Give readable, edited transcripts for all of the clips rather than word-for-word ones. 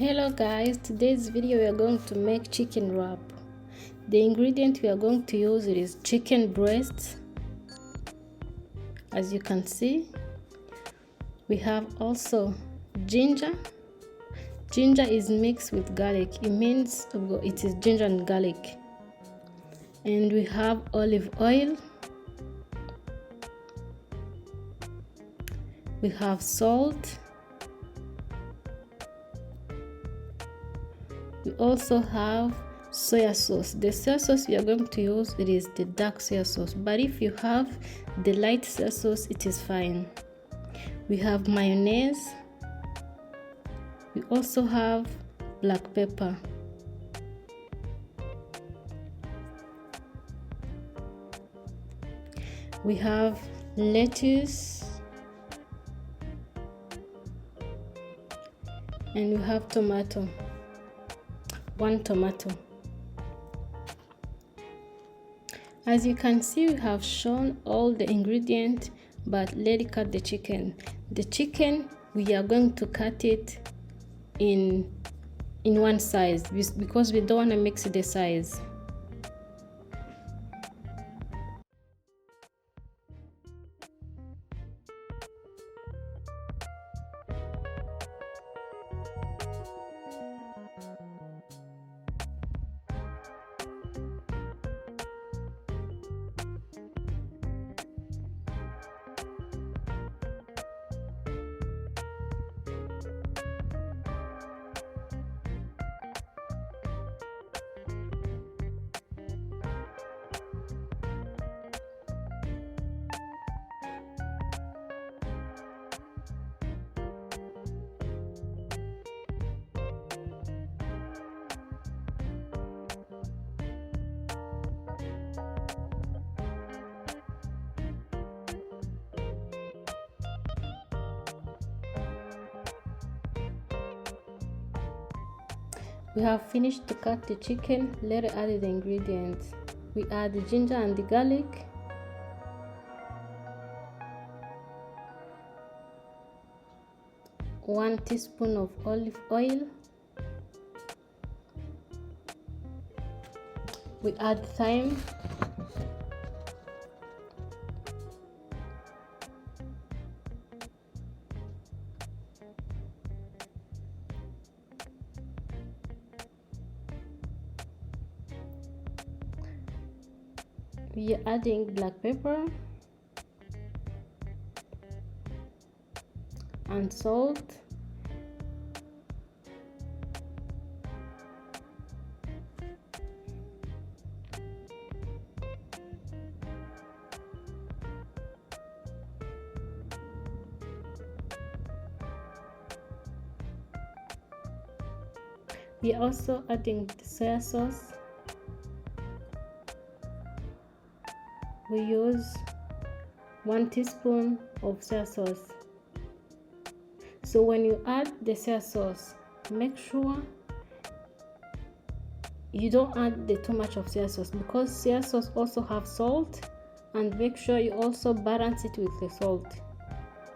Hello guys, today's video we are going to make chicken wrap. The ingredient we are going to use is chicken breast. As you can see, we have also ginger. Ginger is mixed with garlic. It means it is ginger and garlic. And we have olive oil. We have salt. We also have soya sauce. The soya sauce we are going to use, it is the dark soya sauce, but if you have the light soya sauce, it is fine. We have mayonnaise. We also have black pepper. We have lettuce, and we have tomato. 1 tomato. As you can see, we have shown all the ingredients, but let's cut the chicken. The chicken, we are going to cut it in one size because we don't want to mix the size. We have finished to cut the chicken. Let's add the ingredients. We add the ginger and the garlic. One teaspoon of olive oil. We add thyme. We are adding black pepper and salt. We are also adding the soya sauce. We use 1 teaspoon of soya sauce. So when you add the soya sauce, make sure you don't add too much of soya sauce because soya sauce also have salt, and make sure you also balance it with the salt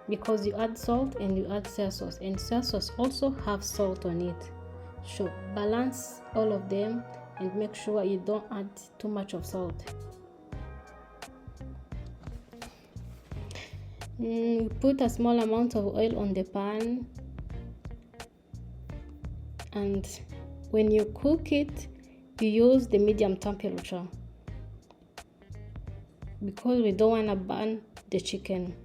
because you add salt and you add soya sauce, and soya sauce also have salt on it. So balance all of them and make sure you don't add too much of salt. Put a small amount of oil on the pan, and when you cook it, you use the medium temperature because we don't want to burn the chicken.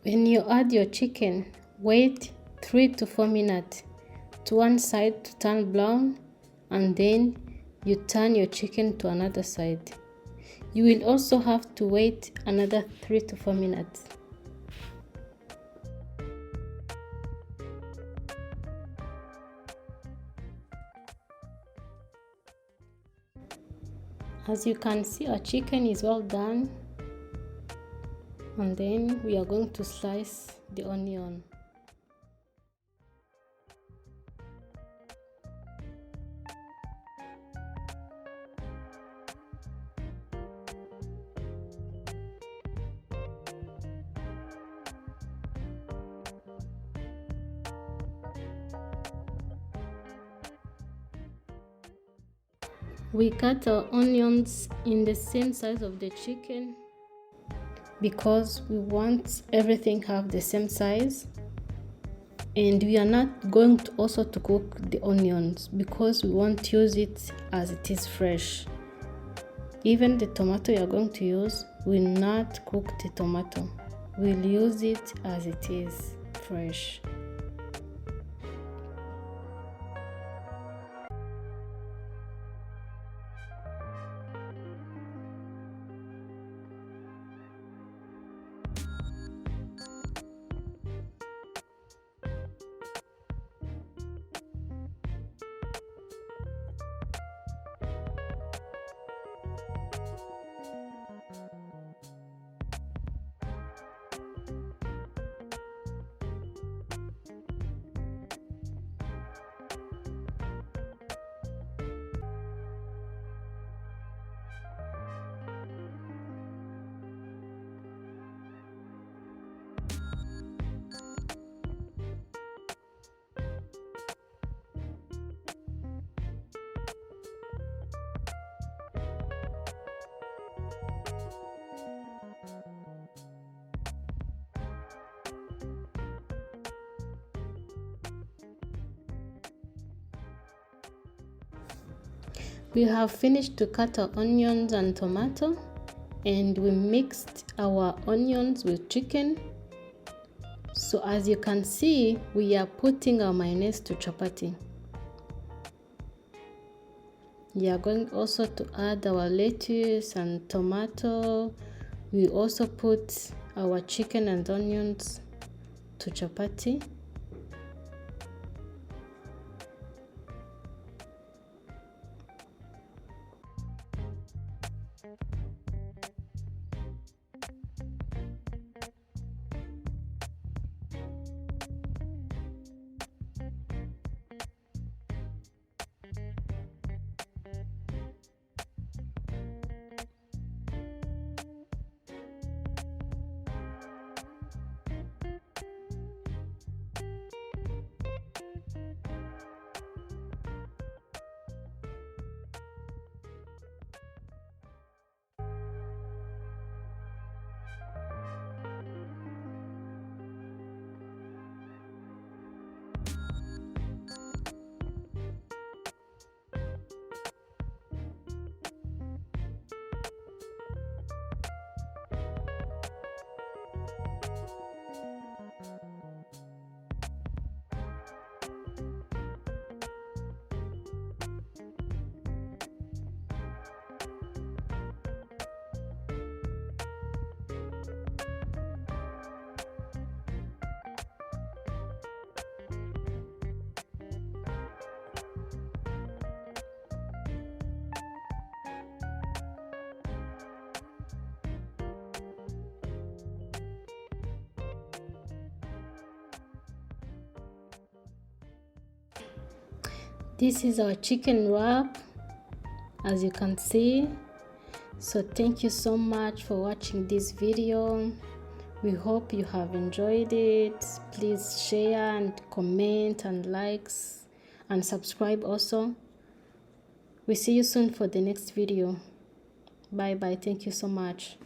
When you add your chicken, Wait 3 to 4 minutes to one side to turn brown, and then you turn your chicken to another side. You will also have to wait another 3 to 4 minutes. As you can see, our chicken is well done, and then we are going to slice the onion. We cut our onions in the same size of the chicken because we want everything have the same size, and we are not going to also to cook the onions because we won't use it as it is fresh. Even the tomato you are going to use, will not cook the tomato, we'll use it as it is fresh. We have finished to cut our onions and tomato, and we mixed our onions with chicken. So as you can see, we are putting our mayonnaise to chapati. We are going also to add our lettuce and tomato. We also put our chicken and onions to chapati. This is our chicken wrap, as you can see. So thank you so much for watching this video. We hope you have enjoyed it. Please share and comment and likes and subscribe also. We see you soon for the next video. Bye bye. Thank you so much.